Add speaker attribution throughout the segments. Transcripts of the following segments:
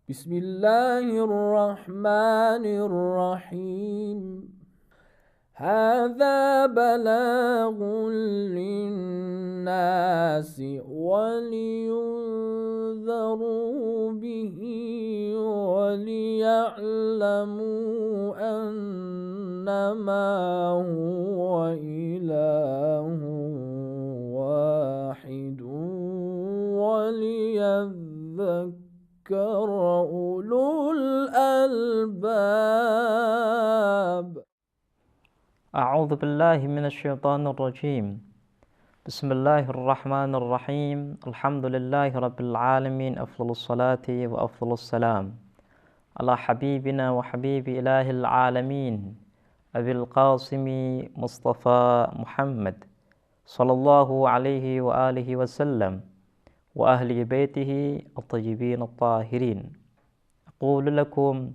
Speaker 1: Bismillahirrahmanirrahim. Hadza balaghun linnasi waliyunzaru bihi waliya'lamu annama huwa ilahun wahidun waliyadhdhakkar ulul albab.
Speaker 2: أعوذ بالله من الشيطان الرجيم. بسم الله الرحمن الرحيم. الحمد لله رب العالمين. أفضل الصلاة وأفضل السلام على حبيبنا وحبيب إله العالمين أبي القاسم مصطفى محمد صلى الله عليه وآله وسلم وأهل بيته الطيبين الطاهرين. أقول لكم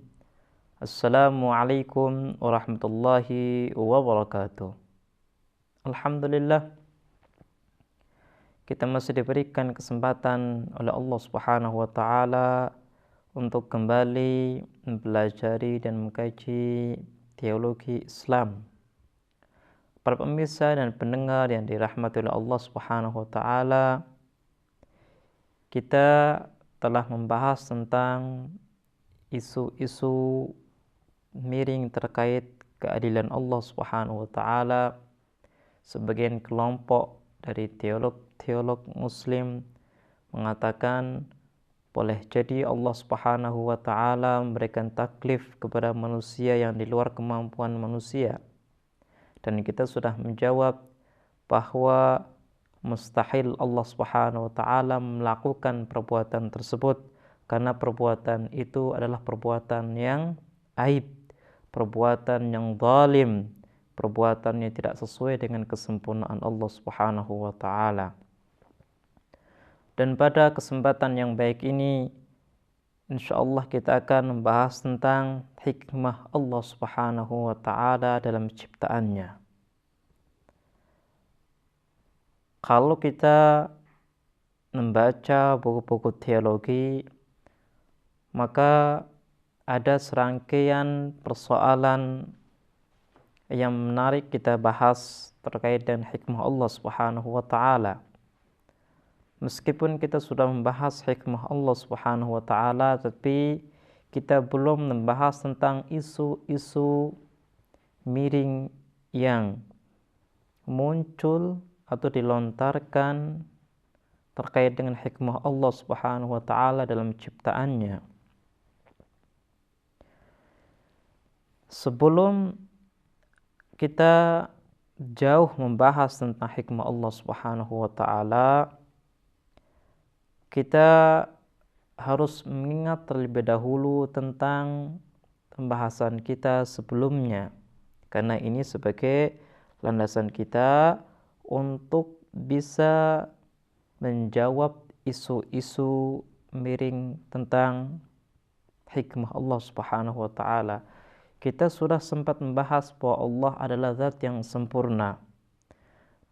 Speaker 2: Assalamualaikum warahmatullahi wabarakatuh. Alhamdulillah, kita masih diberikan kesempatan oleh Allah Subhanahu wa taala untuk kembali mempelajari dan mengkaji teologi Islam. Para pemirsa dan pendengar yang dirahmati oleh Allah Subhanahu wa taala, kita telah membahas tentang isu-isu miring terkait keadilan Allah Subhanahu wa taala. Sebagian kelompok dari teolog muslim mengatakan boleh jadi Allah Subhanahu wa taala memberikan taklif kepada manusia yang di luar kemampuan manusia. Dan kita sudah menjawab bahwa mustahil Allah Subhanahu wa taala melakukan perbuatan tersebut karena perbuatan itu adalah perbuatan yang aib, perbuatan yang zalim, perbuatan yang tidak sesuai dengan kesempurnaan Allah Subhanahu wa taala. Dan pada kesempatan yang baik ini, insyaallah kita akan membahas tentang hikmah Allah Subhanahu wa taala dalam ciptaannya. Kalau kita membaca buku-buku teologi, maka ada serangkaian persoalan yang menarik kita bahas terkait dengan hikmah Allah Subhanahu wa taala. Meskipun kita sudah membahas hikmah Allah Subhanahu wa taala, tapi kita belum membahas tentang isu-isu miring yang muncul atau dilontarkan terkait dengan hikmah Allah Subhanahu wa taala dalam ciptaannya. Sebelum kita jauh membahas tentang hikmah Allah Subhanahu wa taala, kita harus mengingat terlebih dahulu tentang pembahasan kita sebelumnya, karena ini sebagai landasan kita untuk bisa menjawab isu-isu miring tentang hikmah Allah Subhanahu wa taala. Kita sudah sempat membahas bahwa Allah adalah zat yang sempurna.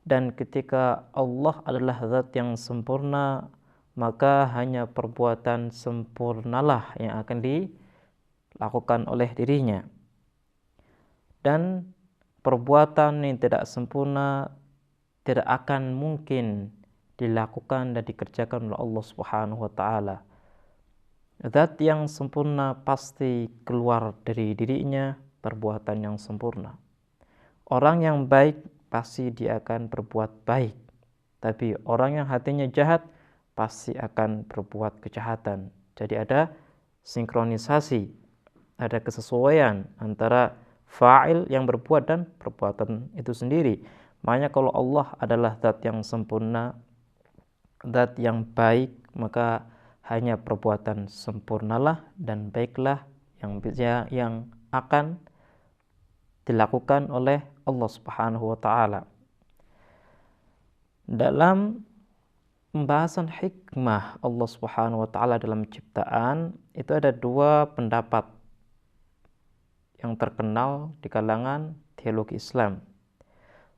Speaker 2: Dan ketika Allah adalah zat yang sempurna, maka hanya perbuatan sempurnalah yang akan dilakukan oleh dirinya. Dan perbuatan yang tidak sempurna tidak akan mungkin dilakukan dan dikerjakan oleh Allah Subhanahu wa taala. Zat yang sempurna pasti keluar dari dirinya perbuatan yang sempurna. Orang yang baik pasti dia akan berbuat baik. Tapi orang yang hatinya jahat pasti akan berbuat kejahatan. Jadi ada sinkronisasi, ada kesesuaian antara fa'il yang berbuat dan perbuatan itu sendiri. Makanya kalau Allah adalah zat yang sempurna, zat yang baik, maka hanya perbuatan sempurnalah dan baiklah yang akan dilakukan oleh Allah Subhanahu wa taala. Dalam pembahasan hikmah Allah Subhanahu wa taala dalam ciptaan, itu ada dua pendapat yang terkenal di kalangan teologi Islam.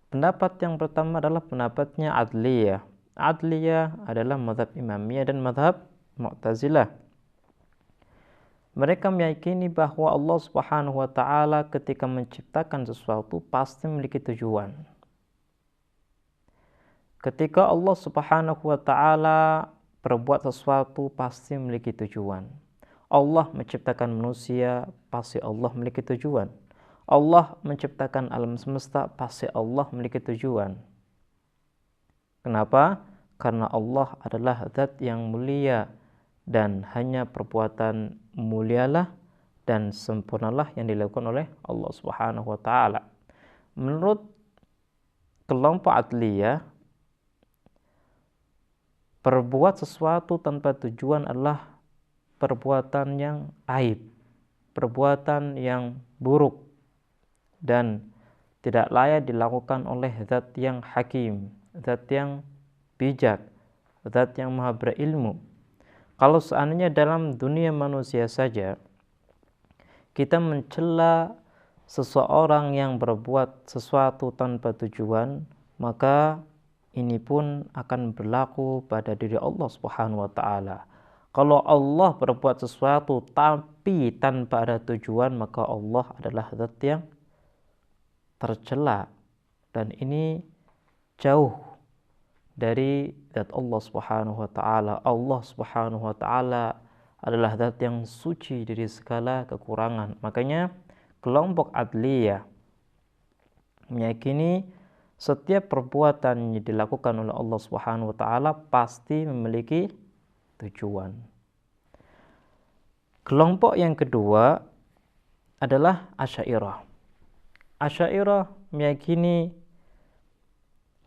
Speaker 2: Pendapat yang pertama adalah pendapatnya Adliyah. Adliyah adalah mazhab Imamiyah dan mazhab Mu'tazilah. Mereka meyakini bahwa Allah Subhanahu wa taala ketika menciptakan sesuatu pasti memiliki tujuan. Ketika Allah Subhanahu wa taala berbuat sesuatu pasti memiliki tujuan. Allah menciptakan manusia, pasti Allah memiliki tujuan. Allah menciptakan alam semesta, pasti Allah memiliki tujuan. Kenapa? Karena Allah adalah zat yang mulia dan hanya perbuatan mulialah dan sempurnalah yang dilakukan oleh Allah Subhanahu wa taala. Menurut kelompok Adliyah, berbuat sesuatu tanpa tujuan adalah perbuatan yang aib, perbuatan yang buruk dan tidak layak dilakukan oleh zat yang hakim, zat yang bijak, zat yang maha berilmu. Kalau seandainya dalam dunia manusia saja kita mencela seseorang yang berbuat sesuatu tanpa tujuan, maka ini pun akan berlaku pada diri Allah Subhanahu wa taala. Kalau Allah berbuat sesuatu tapi tanpa ada tujuan, maka Allah adalah zat yang tercela dan ini jauh dari zat Allah Subhanahu wa taala. Allah Subhanahu wa taala adalah zat yang suci dari segala kekurangan. Makanya kelompok Adliyah meyakini setiap perbuatan yang dilakukan oleh Allah Subhanahu wa taala pasti memiliki tujuan. Kelompok yang kedua adalah Asy'ariyah. Asy'ariyah meyakini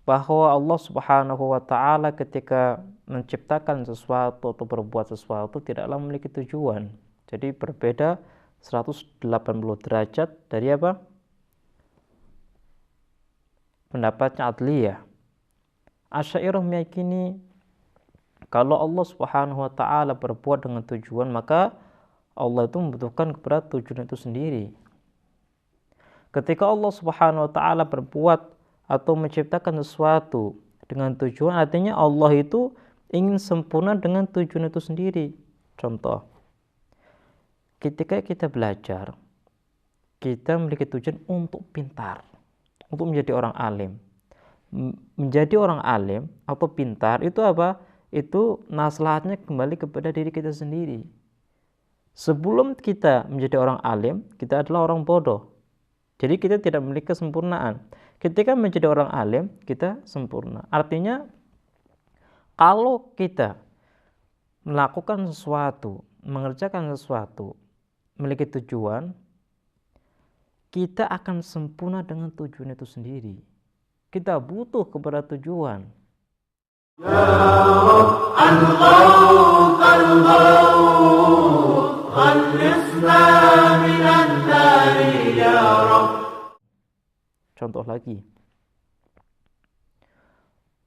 Speaker 2: bahwa Allah Subhanahu wa taala ketika menciptakan sesuatu atau berbuat sesuatu tidaklah memiliki tujuan. Jadi berbeda 180 derajat dari apa? Pendapatnya Adliyah. Asy'ariyah meyakini kalau Allah Subhanahu wa taala berbuat dengan tujuan, maka Allah itu membutuhkan kepada tujuan itu sendiri. Ketika Allah Subhanahu wa taala berbuat atau menciptakan sesuatu dengan tujuan, artinya Allah itu ingin sempurna dengan tujuan itu sendiri. Contoh, ketika kita belajar, kita memiliki tujuan untuk pintar, untuk menjadi orang alim. Menjadi orang alim atau pintar itu apa? Itu maslahatnya kembali kepada diri kita sendiri. Sebelum kita menjadi orang alim, kita adalah orang bodoh. Jadi kita tidak memiliki kesempurnaan. Ketika menjadi orang alim, kita sempurna. Artinya, kalau kita melakukan sesuatu, mengerjakan sesuatu, memiliki tujuan, kita akan sempurna dengan tujuan itu sendiri. Kita butuh kepada tujuan. Ya Rabb, al-Ghawth, al-Ghawth, khallisna minan nari ya Rabb. Contoh lagi,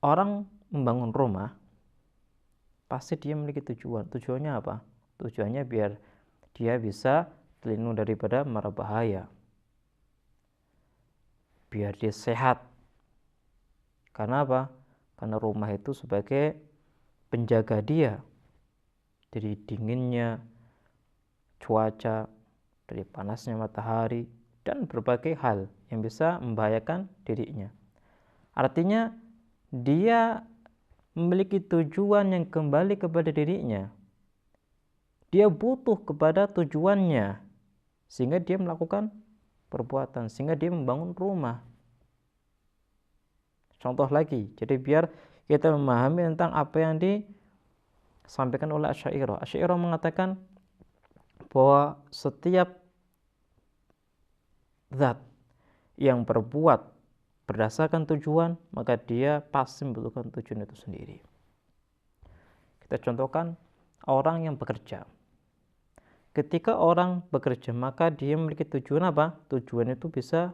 Speaker 2: orang membangun rumah, pasti dia memiliki tujuan. Tujuannya apa? Tujuannya biar dia bisa terlindung daripada mara bahaya, biar dia sehat. Karena apa? Karena rumah itu sebagai penjaga dia dari dinginnya cuaca, dari panasnya matahari, dan berbagai hal yang bisa membahayakan dirinya. Artinya dia memiliki tujuan yang kembali kepada dirinya. Dia butuh kepada tujuannya sehingga dia melakukan perbuatan, sehingga dia membangun rumah. Contoh lagi, jadi biar kita memahami tentang apa yang disampaikan oleh Asy'ariyah. Asy'ariyah mengatakan bahwa setiap zat yang berbuat berdasarkan tujuan, maka dia pasti membutuhkan tujuan itu sendiri. Kita contohkan orang yang bekerja. Ketika orang bekerja, maka dia memiliki tujuan apa? Tujuan itu bisa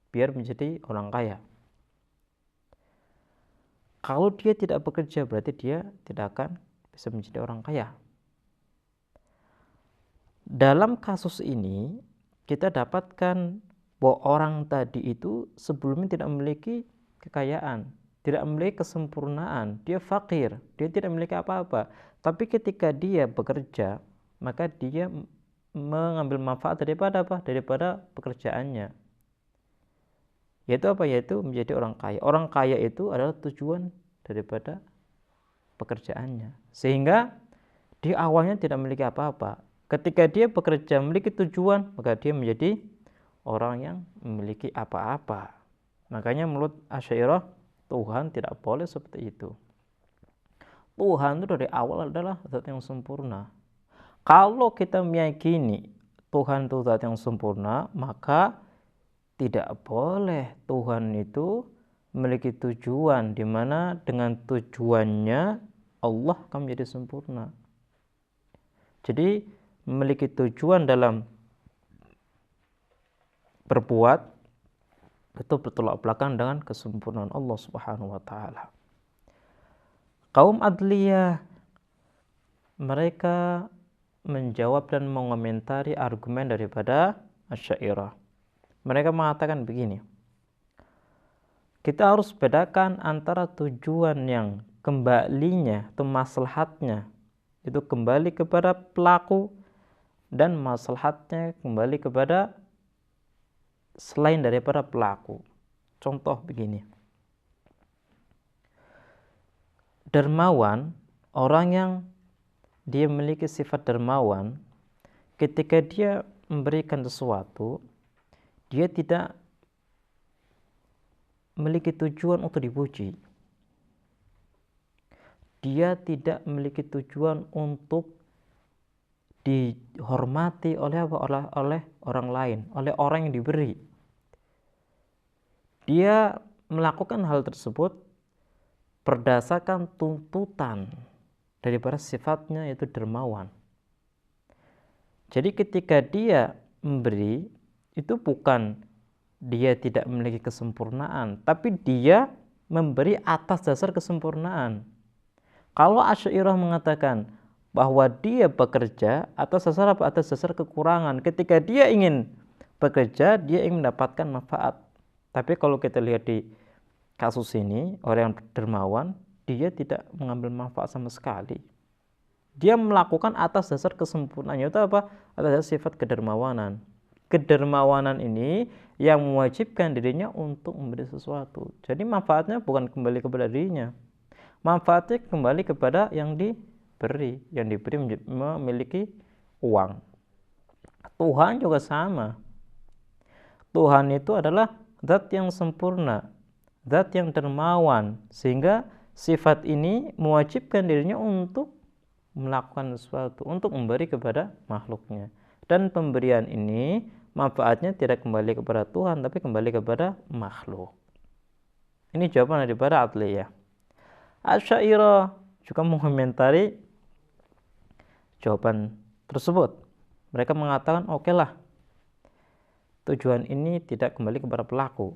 Speaker 2: biar menjadi orang kaya. Kalau dia tidak bekerja, berarti dia tidak akan bisa menjadi orang kaya. Dalam kasus ini, kita dapatkan bahwa orang tadi itu sebelumnya tidak memiliki kekayaan, tidak memiliki kesempurnaan, dia fakir, dia tidak memiliki apa-apa. Tapi ketika dia bekerja, maka dia mengambil manfaat daripada apa? Daripada pekerjaannya. Yaitu apa? Yaitu menjadi orang kaya. Orang kaya itu adalah tujuan daripada pekerjaannya. Sehingga di awalnya tidak memiliki apa-apa. Ketika dia bekerja memiliki tujuan, maka dia menjadi orang yang memiliki apa-apa. Makanya menurut Asy'ariyah, Tuhan tidak boleh seperti itu. Tuhan itu dari awal adalah zat yang sempurna. Kalau kita meyakini Tuhan itu zat yang sempurna, maka tidak boleh Tuhan itu memiliki tujuan, di mana dengan tujuannya Allah akan menjadi sempurna. Jadi memiliki tujuan dalam berbuat itu bertolak belakang dengan kesempurnaan Allah Subhanahu wa taala. Kaum Adliyah mereka menjawab dan mengomentari argumen daripada Asy'ariyah. Mereka mengatakan begini, kita harus bedakan antara tujuan yang kembalinya atau maslahatnya itu kembali kepada pelaku dan maslahatnya kembali kepada selain daripada pelaku. Contoh begini, dermawan, orang yang dia memiliki sifat dermawan, ketika dia memberikan sesuatu, dia tidak memiliki tujuan untuk dipuji. Dia tidak memiliki tujuan untuk dihormati oleh orang lain, oleh orang yang diberi. Dia melakukan hal tersebut berdasarkan tuntutan daripada sifatnya yaitu dermawan. Jadi ketika dia memberi, itu bukan dia tidak memiliki kesempurnaan, tapi dia memberi atas dasar kesempurnaan. Kalau Asy'ariyah mengatakan bahwa dia bekerja atas dasar apa? Atas dasar kekurangan. Ketika dia ingin bekerja, dia ingin mendapatkan manfaat. Tapi kalau kita lihat di kasus ini, orang yang dermawan, dia tidak mengambil manfaat sama sekali. Dia melakukan atas dasar kesempurnaan, itu apa? Atas dasar sifat kedermawanan. Kedermawanan ini yang mewajibkan dirinya untuk memberi sesuatu. Jadi manfaatnya bukan kembali kepada dirinya. Manfaatnya kembali kepada yang diberi. Yang diberi memiliki uang. Tuhan juga sama. Tuhan itu adalah zat yang sempurna, zat yang dermawan, sehingga sifat ini mewajibkan dirinya untuk melakukan sesuatu, untuk memberi kepada makhluknya. Dan pemberian ini manfaatnya tidak kembali kepada Tuhan, tapi kembali kepada makhluk. Ini jawaban daripada Adliyah. Asy'ariyah juga mengomentari jawaban tersebut. Mereka mengatakan, oke lah, tujuan ini tidak kembali kepada pelaku.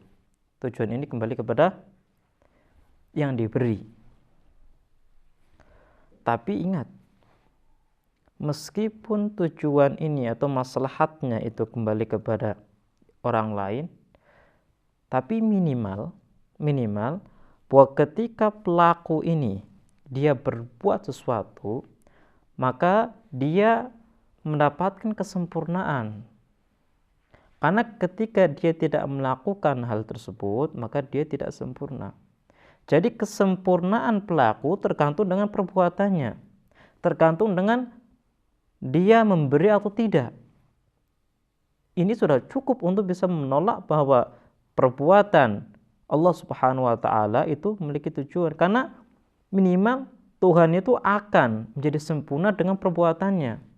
Speaker 2: Tujuan ini kembali kepada yang diberi. Tapi ingat, meskipun tujuan ini atau maslahatnya itu kembali kepada orang lain, tapi minimal bahwa ketika pelaku ini dia berbuat sesuatu, maka dia mendapatkan kesempurnaan. Karena ketika dia tidak melakukan hal tersebut, maka dia tidak sempurna. Jadi kesempurnaan pelaku tergantung dengan perbuatannya, tergantung dengan dia memberi atau tidak. Ini sudah cukup untuk bisa menolak bahwa perbuatan Allah Subhanahu wa taala itu memiliki tujuan, karena minimal Tuhan itu akan menjadi sempurna dengan perbuatannya.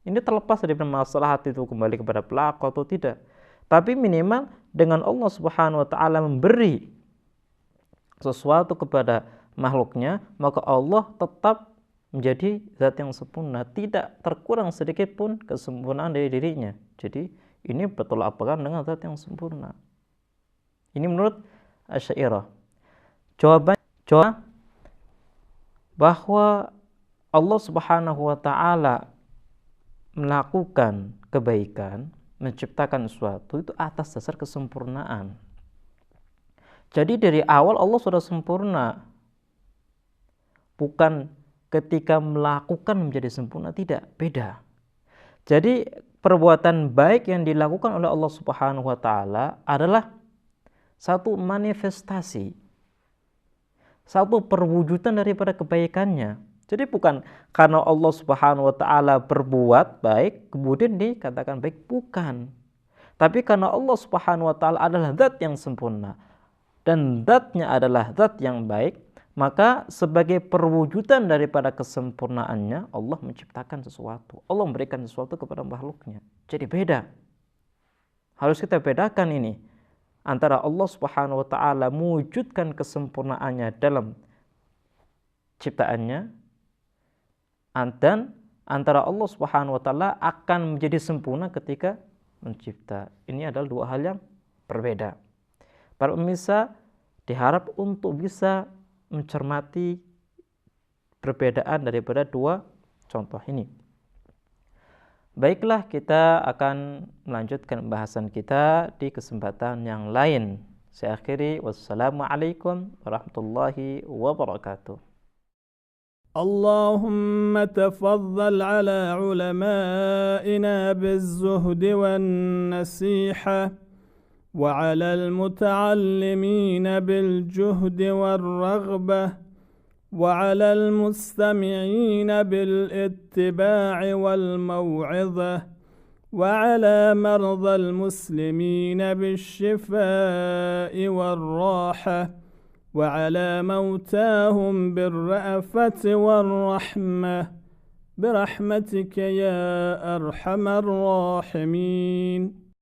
Speaker 2: Ini terlepas dari masalah hati itu kembali kepada pelaku atau tidak. Tapi minimal dengan Allah Subhanahu wa taala memberi sesuatu kepada makhluknya, maka Allah tetap menjadi zat yang sempurna, tidak terkurang sedikit pun kesempurnaan dari dirinya. Jadi ini bertolak belakang dengan zat yang sempurna. Ini menurut Asy'ariyah. Jawaban bahwa Allah Subhanahu wa taala melakukan kebaikan, menciptakan sesuatu itu atas dasar kesempurnaan. Jadi dari awal Allah sudah sempurna. Bukan ketika melakukan menjadi sempurna, tidak, beda. Jadi perbuatan baik yang dilakukan oleh Allah Subhanahu wa taala adalah satu manifestasi, satu perwujudan daripada kebaikannya. Jadi bukan karena Allah Subhanahu wa taala berbuat baik kemudian dikatakan baik, bukan. Tapi karena Allah Subhanahu wa taala adalah zat yang sempurna dan zatnya adalah zat yang baik, maka sebagai perwujudan daripada kesempurnaannya Allah menciptakan sesuatu. Allah memberikan sesuatu kepada makhluknya. Jadi beda. Harus kita bedakan ini antara Allah Subhanahu wa taala mewujudkan kesempurnaannya dalam ciptaannya dan antara Allah Subhanahu wa taala akan menjadi sempurna ketika mencipta. Ini adalah dua hal yang berbeda. Para pemirsa diharap untuk bisa mencermati perbedaan daripada dua contoh ini. Baiklah, kita akan melanjutkan pembahasan kita di kesempatan yang lain. Saya akhiri, wassalamualaikum warahmatullahi wabarakatuh.
Speaker 1: اللهم تفضل على علمائنا بالزهد والنصيحة وعلى المتعلمين بالجهد والرغبة وعلى المستمعين بالاتباع والموعظة وعلى مرضى المسلمين بالشفاء والراحة وعلى موتاهم بالرأفة والرحمة برحمتك يا أرحم الراحمين.